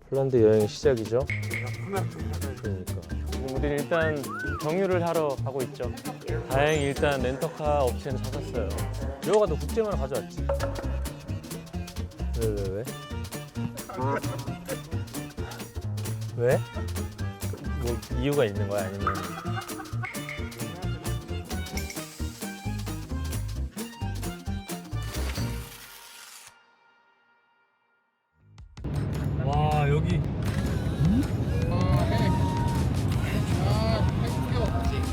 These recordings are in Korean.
폴란드 여행 시작이죠. 그러니까. 우리 일단 경유를 하러 가고 있죠. 다행히 일단 렌터카 업체는 찾았어요. 료가 너 국제만을 가져왔지? 왜? 왜? 뭐 이유가 있는 거야 아니면? 와 여기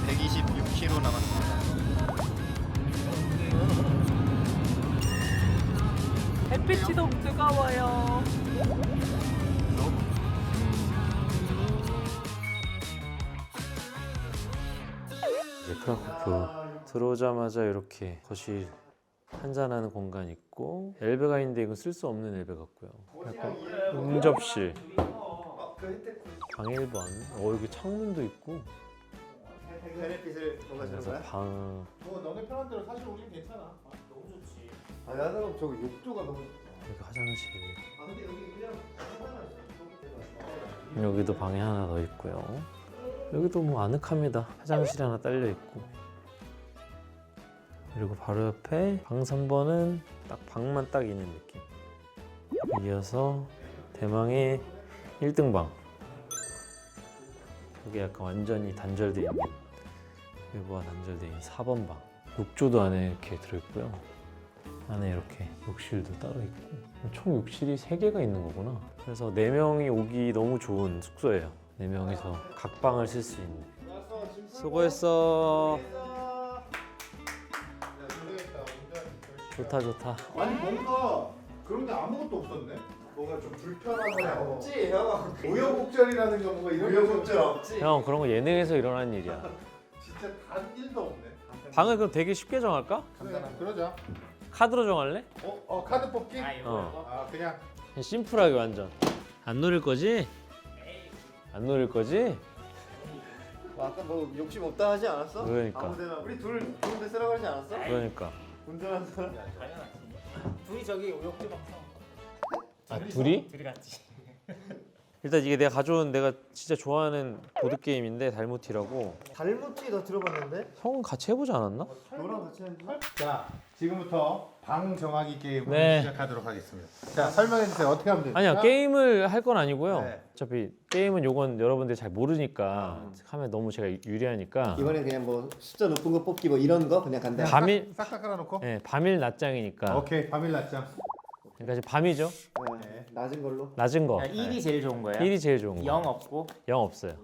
126km 남았습니다. 햇빛이 너무 뜨거워요. 이제 크라쿠프 들어오자마자 이렇게 거실 한잔하는 공간 있고 엘베가 있는데 이건 쓸 수 없는 엘베 같고요. 약간 응접실 방 1번. 여기 창문도 있고 베네핏을 뭔가 주는 그래서 거야? 방 뭐 너네 편한 대로 사실 우린 괜찮아. 너무 좋지. 아 나는 저기 욕조가 너무. 여기 화장실 아 근데 여기 그냥 여기도 방에 하나 더 있고요. 여기도 뭐 아늑합니다. 화장실이 하나 딸려 있고 그리고 바로 옆에 방 3번은 딱 방만 딱 있는 느낌. 이어서 대망의 1등 방. 여기 약간 완전히 단절돼 있는 외부와 단절돼 있는 4번 방. 욕조도 안에 이렇게 들어있고요. 안에 이렇게 욕실도 따로 있고 총 욕실이 3개가 있는 거구나. 그래서 4명이 오기 너무 좋은 숙소예요. 4명이서 각 방을 쓸 수 있는. 수고했어. 좋다 좋다. 아니 뭔가 그런 게 아무것도 없었네. 뭔가 좀 불편하거나 없지 형. 우여곡절이라든가 뭔가 이런 우여곡절 없지. 형 그런 거 예능에서 일어나는 일이야. 진짜 단 1도 없네. 방을 그럼 되게 쉽게 정할까? 그래, 그러자. 카드로 정할래? 카드 뽑기? 어. 그냥 심플하게 완전. 안 노릴 거지? 안 노릴 거지? 뭐 아까 뭐 욕심 없다 하지 않았어? 그러니까. 아무데나 우리 둘 좋은데 쓰라고 하지 않았어? 그러니까. 운전하는 사람. 둘이 저기 욕조 방 아 둘이? 둘이 같이. 일단 이게 내가 가져온 내가 진짜 좋아하는 보드 게임인데 달무티라고. 달무티 너 들어봤는데? 형 같이 해보지 않았나? 너랑 같이 하는 거? 자 지금부터 방 정하기 게임을 네. 시작하도록 하겠습니다. 자 설명해 주세요. 어떻게 하면 됩니까? 아니야 게임을 할 건 아니고요. 네. 어차피 게임은 요건 여러분들이 잘 모르니까 하면 너무 제가 유리하니까. 이번에 그냥 뭐 숫자 높은 거 뽑기 뭐 이런 거 그냥 간다. 밤일 싹다 깔아놓고. 네, 밤일 낮장이니까. 오케이 밤일 낮잠. 그러니까 지금 밤이죠. 네. 낮은 걸로. 낮은 거. 1이 제일 좋은 거예요? 1이 제일 좋은 거. 0 없고 0 없어요.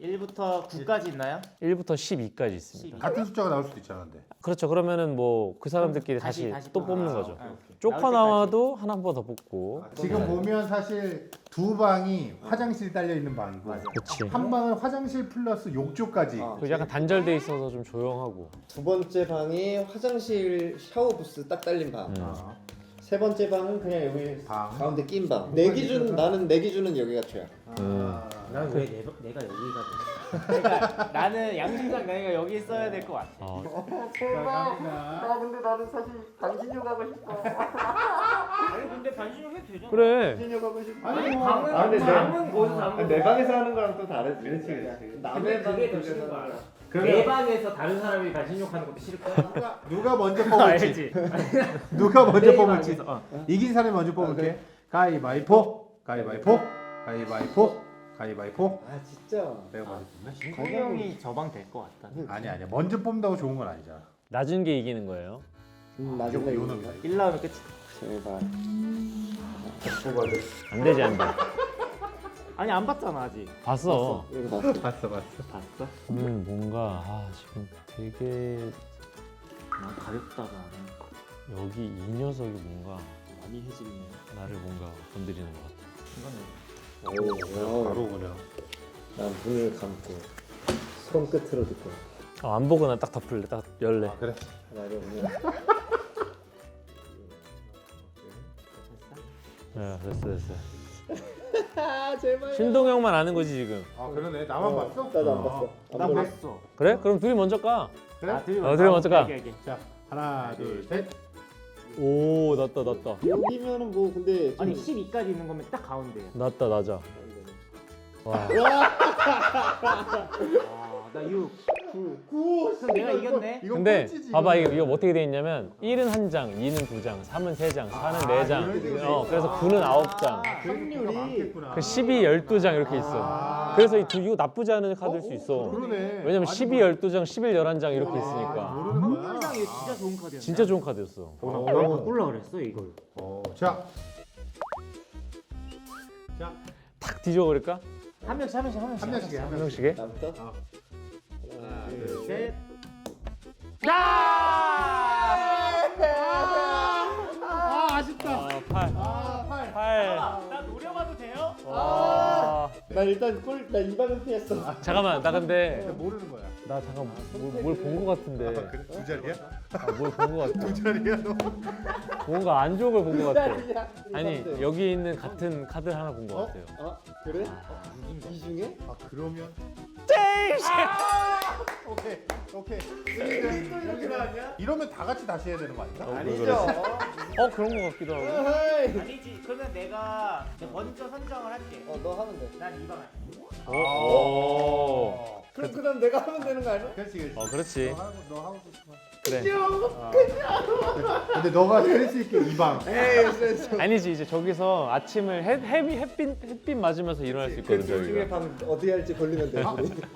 1부터 9까지 있나요? 1부터 12까지 있습니다. 같은 숫자가 나올 수도 있잖아. 근데. 그렇죠. 그러면은 뭐 그 사람들끼리 다시 또 뽑는 거죠. 오케이. 쪼커 나와도 하나 한 번 더 뽑고. 지금 보면 사실 두 방이 화장실이 딸려 있는 방이고 그렇지. 한 방은 화장실 플러스 욕조까지. 그 약간 단절돼 있어서 좀 조용하고. 두 번째 방이 화장실 샤워 부스 딱 딸린 방. 어. 세 번째 방은 그냥 여기 방. 가운데 낀 방. 내 기준 나는 내 기준은 여기가 최야. 난 왜 내가 여기가 돼? 그러니까 나는 양심상 내가 여기 있어야 될 것 같아. 나 근데 나는 사실 반신욕 하고 싶어. 아니 근데 반신욕 해도 되잖아. 그래. 반신욕 하고 싶어. 아니 방은 아, 근데 방은 거기서 잠깐 내 방에서 하는 거랑 또 다르지. 그렇지. 남의 그게 더 방에서 싫은 하는 거 알아. 거랑. 내 방에서 다른 사람이 반신욕하는 것도 싫을 거야. 누가 먼저 뽑을지. 알지? 누가 먼저 내 뽑을지. 방에서, 이긴 사람이 먼저 뽑을게. 가위바위보. 가위바위보. 가위바위보. 가위바위보. 아 진짜. 내가 먼저 뽑네. 공이 형이 저 방 될 것 같다. 아니야. 먼저 뽑는다고 좋은 건 아니잖아. 낮은 게 이기는 거예요. 마지막에 요는 1 나오면 끝이. 제발. 안 되지 안 돼. 아니 안 봤잖아 아직. 봤어. 이거 봤어. 봤어. 봤어? 오늘 뭔가 지금 되게 난 가볍다가 여기 이 녀석이 뭔가 많이 해지네. 나를 뭔가 건드리는 것 같아. 오, 바로 그냥. 난 눈을 감고 손 끝으로 듣고. 안 보고 난 딱 덮을래. 딱 열래. 그래. 하나 이러면. 됐어. 아 제발. 신동형만 아는 거지 지금. 그러네. 나만 봤어? 나도 안 봤어. 나 봤어. 그래? 그럼 둘이 먼저 까. 그래? 아, 둘이 둘이 먼저 가. 오케이. 자, 하나, 둘, 셋. 오, 났다. 여기면은 뭐 근데 좀 아니 12까지 있는 거면 딱 가운데야. 낮아. 나 6, 9. 그럼 내가 이겼네. 이거 근데 꼴찌지, 봐봐 이거. 이거 어떻게 돼 있냐면 1은 1장, 2는 2장, 3은 3장, 4는 4장. 그래서 9는 9장. 확률이 많겠구나. 그 12, 12장 이렇게 있어. 그래서 이거 나쁘지 않은 카드일 수 있어. 그러네. 왜냐면 12, 12장, 11, 11장 이렇게 있으니까. 모르는 거야. 한문장 이거 진짜 좋은 카드였네. 진짜 좋은 카드였어. 나 바꿀라 그랬어 이걸. 자, 탁 뒤져버릴까? 한 명씩 한 명씩 한 명씩 해, 한 한 명씩. 명씩에? 나부터. 하나, 둘, 셋. 셋. 아쉽다. 8. 아, 8. 8. 나 노려봐도 돼요? 와. 나 일단 나 이방은 피했어. 잠깐만, 나 근데 모르는 거야. 나 잠깐 뭘 본 거 같은데. 그래? 두 자리야? 뭘 본 거 같아. 두 자리야 너? 뭔가 안 좋은 걸 본 거 같아. 아니 이방대. 여기 있는 같은 카드 하나 본 거 같아요. 아 그래? 이 중에? 아 그러면? 오케이 오케이. 이렇게 나왔냐? 이러면 다 같이 다시 해야 되는 거 아닌가? 아니죠. 그런 거 같기도 하고. 어헤이. 아니지. 그러면 내가 먼저 선정을 할게. 너 하면 돼. 난 2방 할게. 오. 그럼 내가 하면 되는 거 아니야? 그렇지 그렇지. 그렇지. 너 하고 싶어. 그래. 근데 너가 할 수 있게 2방. 에이 그래서. 아니지 이제 저기서 아침을 햇빛 맞으면서 일어날 수 있거든 그 중에 저희가. 방 어떻게 할지 걸리면 돼.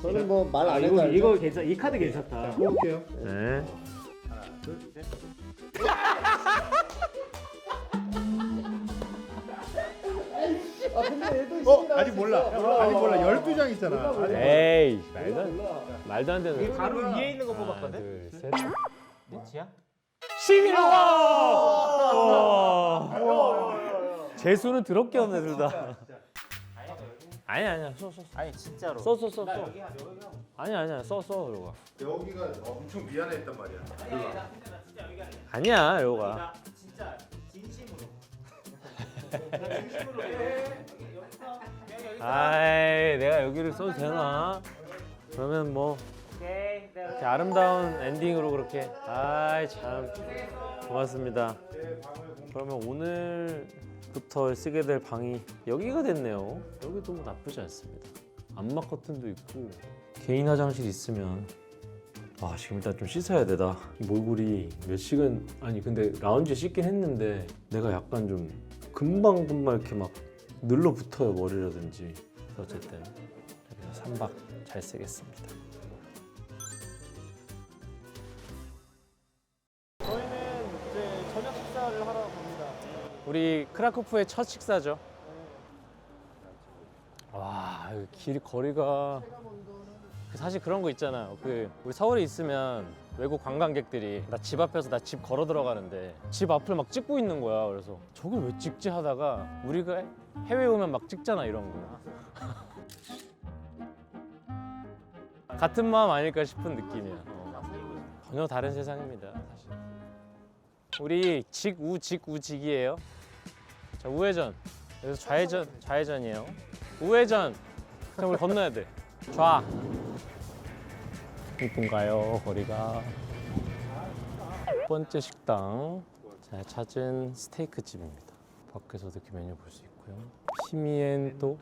저는 뭐 말 안 해도 이거 알죠. 이거 괜찮. 이 카드 괜찮다. 볼게요. 네. 하나 둘 셋. 아 근데 얘도 있습니다. 아직 몰라. 아직 몰라. 12장 있잖아. 아직 에이 말도 몰라. 말도 안 되는. 바로 위에 있는 거 하나, 뽑았거든. 둘, 셋. 몇이야? 11호! 재수는 더럽게 없네 둘 다. 아니야 써. 아니 진짜로. 써. 아니야 써 이거. 여기가 엄청 미안했단 말이야. 아니야 이거가. 나 진짜 진심으로. 나 진심으로. 여기서 여기서. 아이 내가 여기를 써도 되나? 그러면 뭐 오케이. 이렇게 아름다운 엔딩으로 그렇게. 아이 참 고맙습니다. 그러면 오늘부터 쓰게 될 방이 여기가 됐네요. 여기도 뭐 나쁘지 않습니다. 안마 커튼도 있고 개인 화장실 있으면. 아 지금 일단 좀 씻어야 되다. 이 몰골이 몇 시간 아니 근데 라운지에 씻긴 했는데 내가 약간 좀 금방 이렇게 막 늘러붙어요 머리라든지. 그래서 어쨌든 여기서 3박 잘 쓰겠습니다. 저희는 이제 저녁 식사를 하러 갑니다. 우리 크라쿠프의 첫 식사죠. 와 여기 거리가 사실 그런 거 있잖아요. 우리 서울에 있으면 외국 관광객들이 나 집 앞에서 나 집 걸어 들어가는데 집 앞을 막 찍고 있는 거야. 그래서 저걸 왜 찍지 하다가 우리가 해외 오면 막 찍잖아 이런 거. 같은 마음 아닐까 싶은 느낌이야. 전혀 다른 세상입니다 사실. 우리 직우직이에요. 자 우회전. 여기서 좌회전이에요. 우회전. 자 우리 건너야 돼. 좌. 이쁜가요 거리가? 첫 번째 식당. 자 찾은 스테이크 집입니다. 밖에서도 이렇게 메뉴 볼 수 있고요. 피미엔토.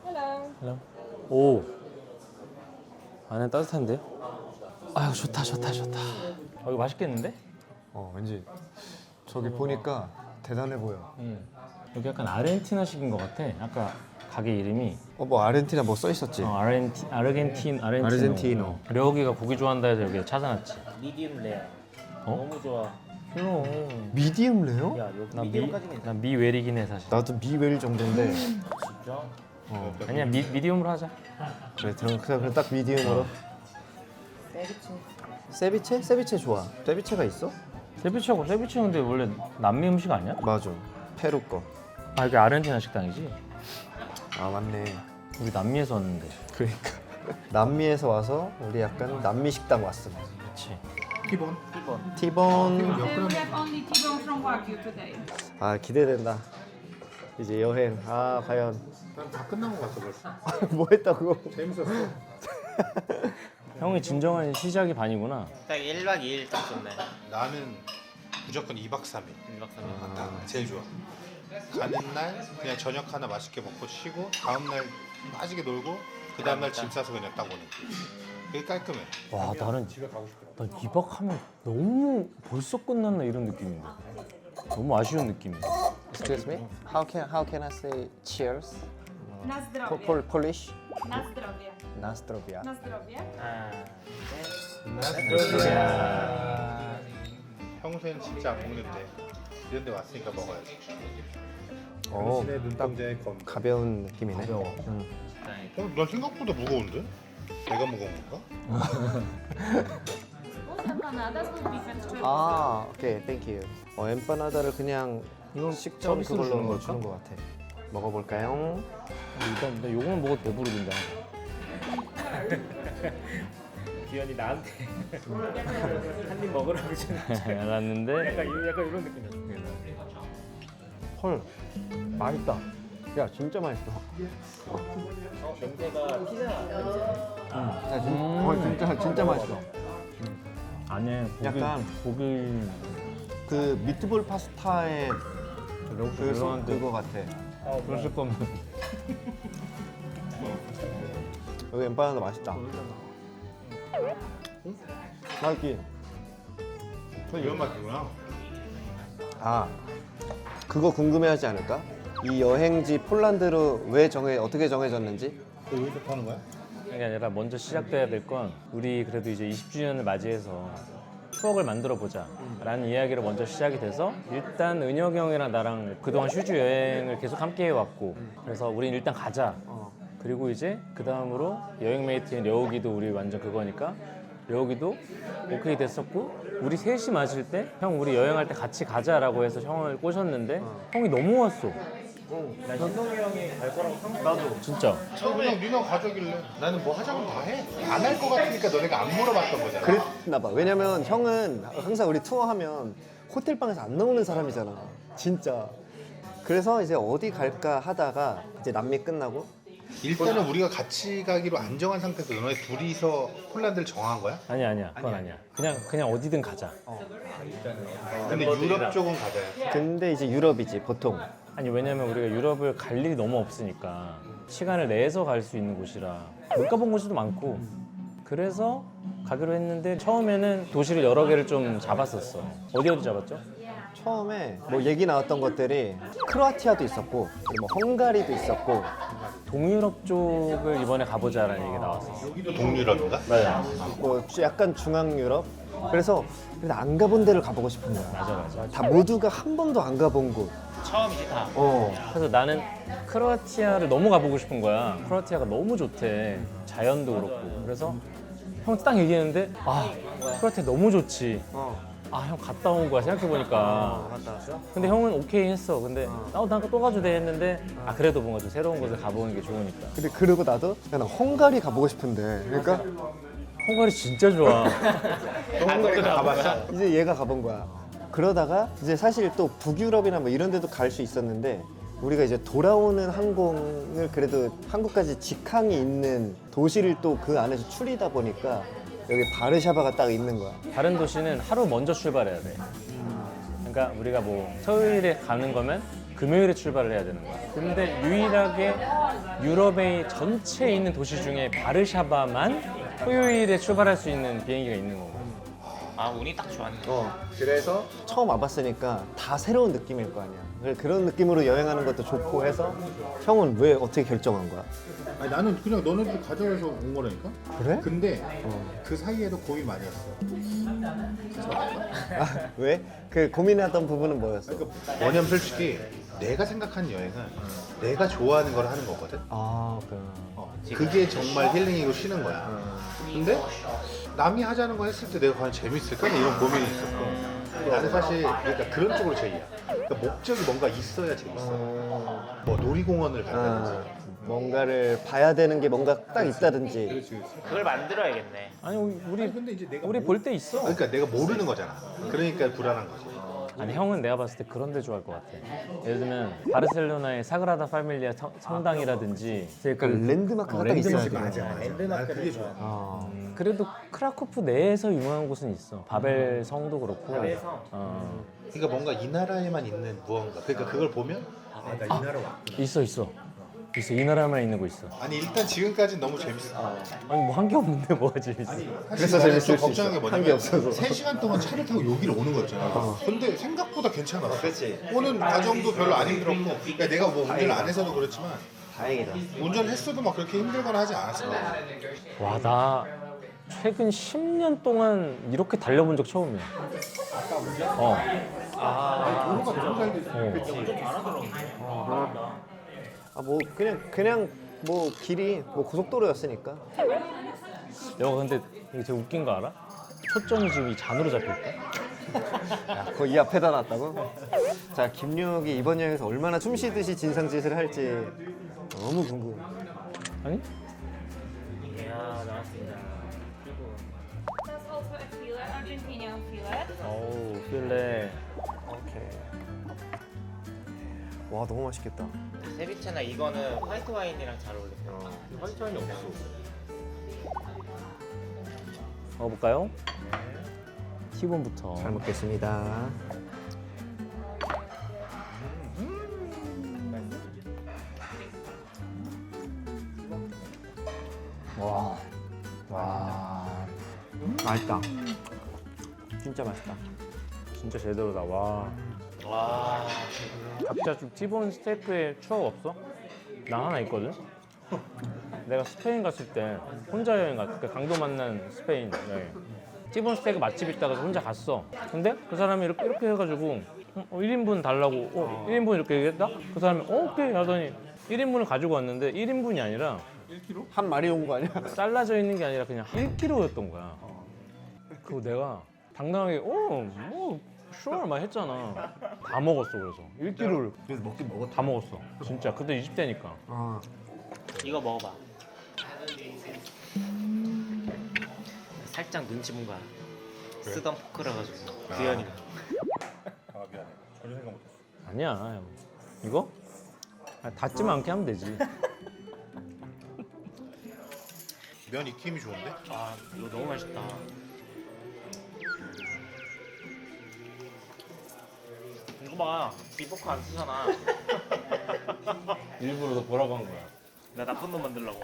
Hello. 오. 안에 따뜻한데요? 아유 좋다. 이거 맛있겠는데? 왠지 저기 보니까 대단해 보여. 여기 약간 아르헨티나식인 것 같아. 아까 가게 이름이 뭐 아르헨티나 뭐 써 있었지. 아르헨티노. 려욱이가 고기 좋아한다 해서 여기 찾아놨지. 미디움 레어. 어? 너무 좋아. 그럼. 미디움 레어? 야 여기 난 미디움까지 괜찮아. 난 미웰이긴 해 사실. 나도 미웰 정도인데. 진짜? 아니야 미디움으로 하자. 그래 그럼 딱 미디움으로. 세비체? 세비체 좋아. 세비체가 있어? 세비체 근데 원래 남미 음식 아니야? 맞아. 페루 거. 아 이게 아르헨티나 식당이지? 아 맞네. 우리 남미에서 왔는데. 그러니까 남미에서 와서 우리 약간 남미 식당 왔어. 그렇지. 기본. 티본. 몇 We 그램? have only T-bone from Wagyu today. 아 기대된다. 이제 여행. 아 과연 난 다 끝난 것 같아 벌써. 뭐 했다고? 재밌었어. 형이 진정한 시작이 반이구나. 딱 1박 2일 딱 좋네. 나는 무조건 2박 3일. 1박 3일. 딱 제일 좋아. 가는 날 그냥 저녁 하나 맛있게 먹고 쉬고 다음 날 빠지게 놀고 그 다음 날 짐 싸서 그냥 딱 오는. 그게 깔끔해. 와 나는 난 2박 하면 너무 벌써 끝났나 이런 느낌인데 너무 아쉬운 느낌이야. Excuse me. How can I say cheers? Na zdrowie. Polish? Na zdrowie. Na zdrowie. Na zdrowie. 평소엔 진짜 안 먹는데 이런 데 왔으니까 먹어야지. 오, 당신의 눈동자의 검. 가벼운 느낌이네. 난 생각보다 무거운데? 내가 무거운 건가? Usa empanadas with beef and chorizo. 아, 오케이, thank you. 엠파나다를 그냥 식전 서비스로 그걸로 주는 주는 것 같아. 먹어볼까요? 일단 나 요거만 먹어도 배부르던데. 기현이 나한테 한 입 먹으라고 주는 알았는데 약간 이런 느낌이야. 헐, 맛있다. 야, 진짜 맛있어. 냄새가 피자 야, 진짜 맛있어. 안에 약간 고기 그 미트볼 파스타의 그거 같아. 그랬을 거면 여기 엠파나다 맛있다. 맛있지? 이런 맛이구나. 아, 그거 궁금해하지 않을까? 이 여행지 폴란드로 어떻게 정해졌는지? 여기서 파는 거야? 그게 아니라 먼저 시작돼야 될 건 우리 그래도 이제 20주년을 맞이해서 추억을 만들어 보자 라는 이야기로 먼저 시작이 돼서 일단 은혁이 형이랑 나랑 그동안 슈즈 여행을 계속 함께 해왔고 그래서 우린 일단 가자 그리고 이제 그 다음으로 여행 메이트인 여우기도 우리 완전 그거니까 여우기도 오케이 됐었고 우리 셋이 마실 때 형 우리 여행할 때 같이 가자라고 해서 형을 꼬셨는데 형이 너무 왔어. 난 신동이 형이 갈 거라고 나도 진짜. 그냥 니가 가져길래 나는 뭐 하자면 다 해. 안 할 거 같으니까 너네가 안 물어봤던 거잖아. 그랬나 봐. 왜냐면 형은 항상 우리 투어하면 호텔방에서 안 나오는 사람이잖아. 진짜. 그래서 이제 어디 갈까 하다가 이제 남미 끝나고 일단은 우리가 같이 가기로 안정한 상태에서 너네 둘이서 폴란드를 정한 거야? 아니야 그건 아니야. 그냥 어디든 가자. 근데 유럽 쪽은 가자야. 근데 이제 유럽이지 보통. 아니 왜냐면 우리가 유럽을 갈 일이 너무 없으니까 시간을 내서 갈 수 있는 곳이라 못 가본 곳도 많고 그래서 가기로 했는데 처음에는 도시를 여러 개를 좀 잡았었어. 어디 잡았죠? 처음에 뭐 얘기 나왔던 것들이 크로아티아도 있었고 뭐 헝가리도 있었고 동유럽 쪽을 이번에 가보자라는 얘기 나왔었어. 여기도 동유럽인가? 맞아. 뭐 약간 중앙 유럽. 그래서 안 가본 데를 가보고 싶은 거야. 맞아. 다 모두가 한 번도 안 가본 곳. 처음이지 다. 그래서 나는 크로아티아를 너무 가보고 싶은 거야. 크로아티아가 너무 좋대. 자연도 그렇고. 그래서 형 딱 얘기했는데 크로아티아 너무 좋지. 형 갔다 온 거야 생각해보니까. 갔다 왔어? 근데 형은 오케이 했어. 근데 난 또 가도 돼 했는데 그래도 뭔가 좀 새로운 곳을 가보는 게 좋으니까. 근데 그러고 나도 난 헝가리 가보고 싶은데 그러니까 헝가리 진짜 좋아. 헝가리 가봤어? 이제 얘가 가본 거야. 그러다가 이제 사실 또 북유럽이나 뭐 이런 데도 갈 수 있었는데 우리가 이제 돌아오는 항공을 그래도 한국까지 직항이 있는 도시를 또 그 안에서 추리다 보니까 여기 바르샤바가 딱 있는 거야. 다른 도시는 하루 먼저 출발해야 돼. 그러니까 우리가 뭐 토요일에 가는 거면 금요일에 출발을 해야 되는 거야. 근데 유일하게 유럽의 전체에 있는 도시 중에 바르샤바만 토요일에 출발할 수 있는 비행기가 있는 거고. 아 운이 딱 좋았네. 그래서 처음 와봤으니까 다 새로운 느낌일 거 아니야. 그런 느낌으로 여행하는 것도 좋고 해서 형은 왜 어떻게 결정한 거야? 아니 나는 그냥 너네들 가져가서 온 거라니까? 그래? 근데 그 사이에도 고민 많이 했어. 왜? 그 고민했던 부분은 뭐였어? 그러니까 뭐냐면 솔직히 내가 생각하는 여행은 내가 좋아하는 걸 하는 거거든. 그게 정말 힐링이고 쉬는 거야. 근데 남이 하자는 거 했을 때 내가 과연 재밌을까? 이런 고민이 있었고 나는 사실 그러니까 그런 쪽으로 제이야. 그러니까 목적이 뭔가 있어야 재밌어. 뭐 놀이공원을 간다든지. 뭔가를 봐야 되는 게 뭔가 딱 있다든지. 그렇지. 그걸 만들어야겠네. 아니 우리 근데 이제 내가 우리 볼 때 있어. 그러니까 내가 모르는 거잖아. 그러니까 불안한 거지. 아니 형은 내가 봤을 때 그런 데 좋아할 것 같아. 예를 들면 바르셀로나의 사그라다 파밀리아 성당이라든지 그러니까 랜드마크가 딱 있어야 돼. 맞아. 랜드마크를 그게 좋아. 그래도 크라쿠프 내에서 유명한 곳은 있어. 바벨 성도 그렇고. 바벨성. 그러니까 뭔가 이 나라에만 있는 무언가. 그러니까 그걸 보면 나 이 나라 왔구나. 있어. 이 나라만 있는 거 있어. 아니 일단 지금까지는 너무 재밌어. 아니 뭐 한 게 없는데 뭐가 재밌어? 그래서 재밌을 수 걱정한 게 있어. 뭐냐면 한게 없어서. 3시간 동안 차를 타고 여기를 오는 거였잖아. 근데 생각보다 괜찮았어. 오는 과정도 별로 안 힘들었고, 그러니까 내가 뭐 운전을 안 해서도 그렇지만 다행이다. 운전을 했어도 막 그렇게 힘들거나 하지 않았어. 와, 나 최근 10년 동안 이렇게 달려본 적 처음이야. 도로가 너무 잘 돼 있어. 뭐 그냥 뭐 길이 뭐 고속도로였으니까. 야, 근데 이게 되게 웃긴 거 알아? 초점이 지금 이 잔으로 잡혀있다. 거의 이 앞에다 놨다고? 자, 김유혁이 이번 여행에서 얼마나 숨쉬듯이 진상짓을 할지 너무 궁금해. 아니? 이야 나왔습니다. There's also a fillet, Argentinian fillet. 어우, 필레. 오케이. 와, 너무 맛있겠다. 세비체나 이거는 화이트 와인이랑 잘 어울려요. 화이트 와인이 없어. 먹어볼까요? T1부터. 잘 먹겠습니다. 와. 맛있다. 진짜 맛있다. 진짜 제대로다. 와. 와. 각자 좀 T1 스테이크에 추억 없어? 나 하나 있거든? 내가 스페인 갔을 때 혼자 여행 갔을 때 강도 만난 스페인 여행. T1 스테이크 맛집 있다가 혼자 갔어. 근데 그 사람이 이렇게 해가지고 1인분 달라고 1인분 이렇게 얘기했다? 그 사람이 오케이 하더니 1인분을 가지고 왔는데 1인분이 아니라 한 마리 온 거 아니야? 잘라져 있는 게 아니라 그냥 1kg였던 거야. 그리고 내가 당당하게 뭐 sure 막 했잖아. 다 먹었어. 그래서 1kg를 그래서 먹긴 먹었다. 다 먹었어. 진짜 그때 20대니까. 아, 이거 먹어봐. 살짝 눈치 본 거야. 쓰던 포크라 가지고 규현이가. 아 미안해. 전혀 생각 못했어. 아니야. 이거? 닿지만 않게 하면 되지. 면 익힘이 좋은데? 아 이거 너무 맛있다. 이거 봐. 비포크 안 쓰잖아. 일부러 너 보라고 한 거야. 나 나쁜 놈 만들려고.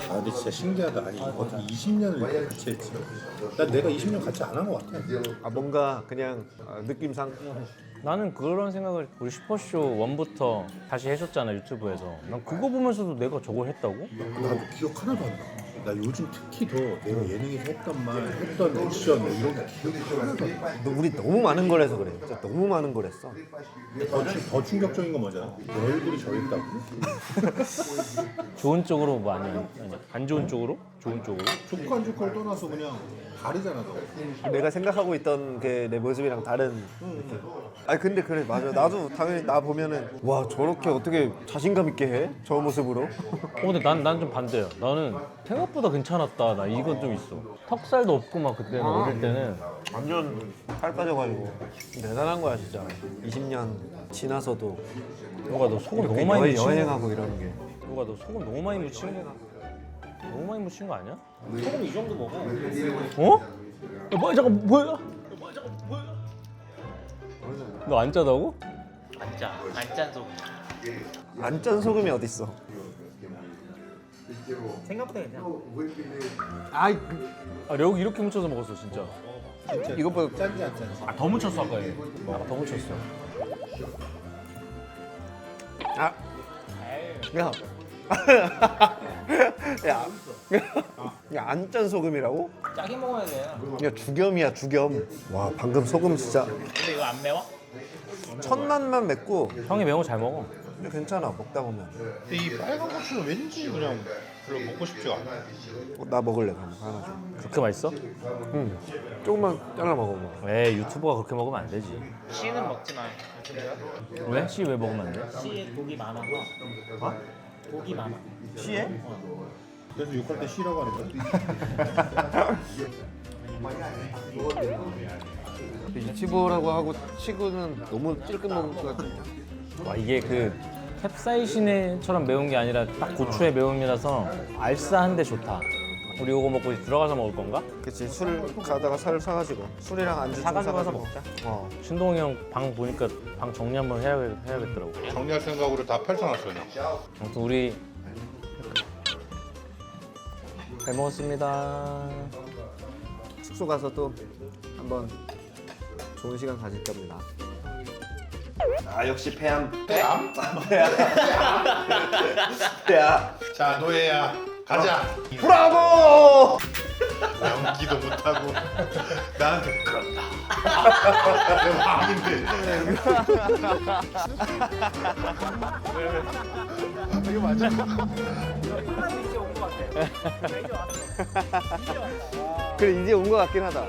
아 근데 진짜 신기하다. 아니 어떻게 20년을 이렇게 같이 했지? 난 내가 20년 같이 안 한 것 같아. 아 뭔가 그냥 느낌상 나는 그런 생각을 우리 슈퍼쇼 1부터 다시 해줬잖아 유튜브에서. 난 그거 보면서도 내가 저걸 했다고? 나도 기억 하나도 안 나. 나 요즘 특히 더 내가 예능에서 했던 말, 했던 액션 뭐 이런 거 기억이 하나도 안 나. 우리 너무 많은 걸 해서 그래. 진짜 너무 많은 걸 했어. 더 충격적인 건 뭐잖아. 내 얼굴이 저 있다고. 좋은 쪽으로 뭐 아니야? 안 좋은 쪽으로? 좋은 쪽으로? 좋고 안 좋고를 떠나서 그냥 다르잖아 너. 내가 생각하고 있던 그 내 모습이랑 다른 느낌. 아니 근데 그래 맞아. 나도 당연히 나 보면은 와 저렇게 어떻게 자신감 있게 해? 저 모습으로? 근데 난 좀 반대야. 나는 생각보다 괜찮았다. 나 이건 좀 있어. 턱살도 없고 막 그때는 어릴 때는 완전 살 빠져가지고 대단한 거야 진짜. 20년 지나서도 누가 너 소금 이렇게 너무 많이 묻힌 거 여행하고 이러는 게. 누가 너 소금 너무 많이 묻힌 거 너무 많이 묻힌 거 아니야? 소금 이 정도 먹어. 어? 야, 뭐야 잠깐 뭐야? 너 안 짜다고? 안짠 소금. 안 짠 소금이 어딨어? 생각보다 괜찮아. 아이 아 여기 이렇게 묻혀서 먹었어 진짜. 이것보다 짠지 안 짠지. 아 더 묻혔어 아까 얘. 아까 더 묻혔어. 아 야. 야. 야, 안 짠 소금이라고? 짜게 먹어야 돼. 야, 죽염이야, 죽염. 와, 방금 소금 진짜 근데 이거 안 매워? 첫맛만 맵고 형이 매운 거 잘 먹어. 근데 괜찮아, 먹다 보면. 근데 이 빨간 고추는 왠지 그냥 별로 먹고 싶지가 않아. 나 먹을래, 그럼 하나 좀. 그렇게 맛있어? 응. 조금만 잘라 먹어봐. 에이 유튜버가 그렇게 먹으면 안 되지. 씨는 먹지 마. 왜? 씨 왜 먹으면 안 돼? 씨에 독이 많아서. 독이 많아. 시에? 그래서 욕할 때 쉬라고 하는 거야. 이치보라고 하고 치고는 너무 찔끔 먹을 것 같아요. 와 이게 그 캡사이신처럼 매운 게 아니라 딱 고추의 매움이라서 알싸한데 좋다. 우리 이거 먹고 이제 들어가서 먹을 건가? 그치, 술 가다가 살 사가지고 술이랑 안주 좀 사가지고 가서 사가지고. 먹자. 신동이 형 방 보니까 방 정리 한번 해야겠더라고. 정리할 생각으로 다 펼쳐놨어요. 아무튼 우리 잘 먹었습니다. 숙소 가서 또 한번 좋은 시간 가질 겁니다. 아 역시 폐암. 뺨? 폐암. 자 노예야 가자. 브라보! 연기도 못하고 나한테 그런다. 내 왕인데. 이거 맞아? 그래 이제 온 것 같긴 하다.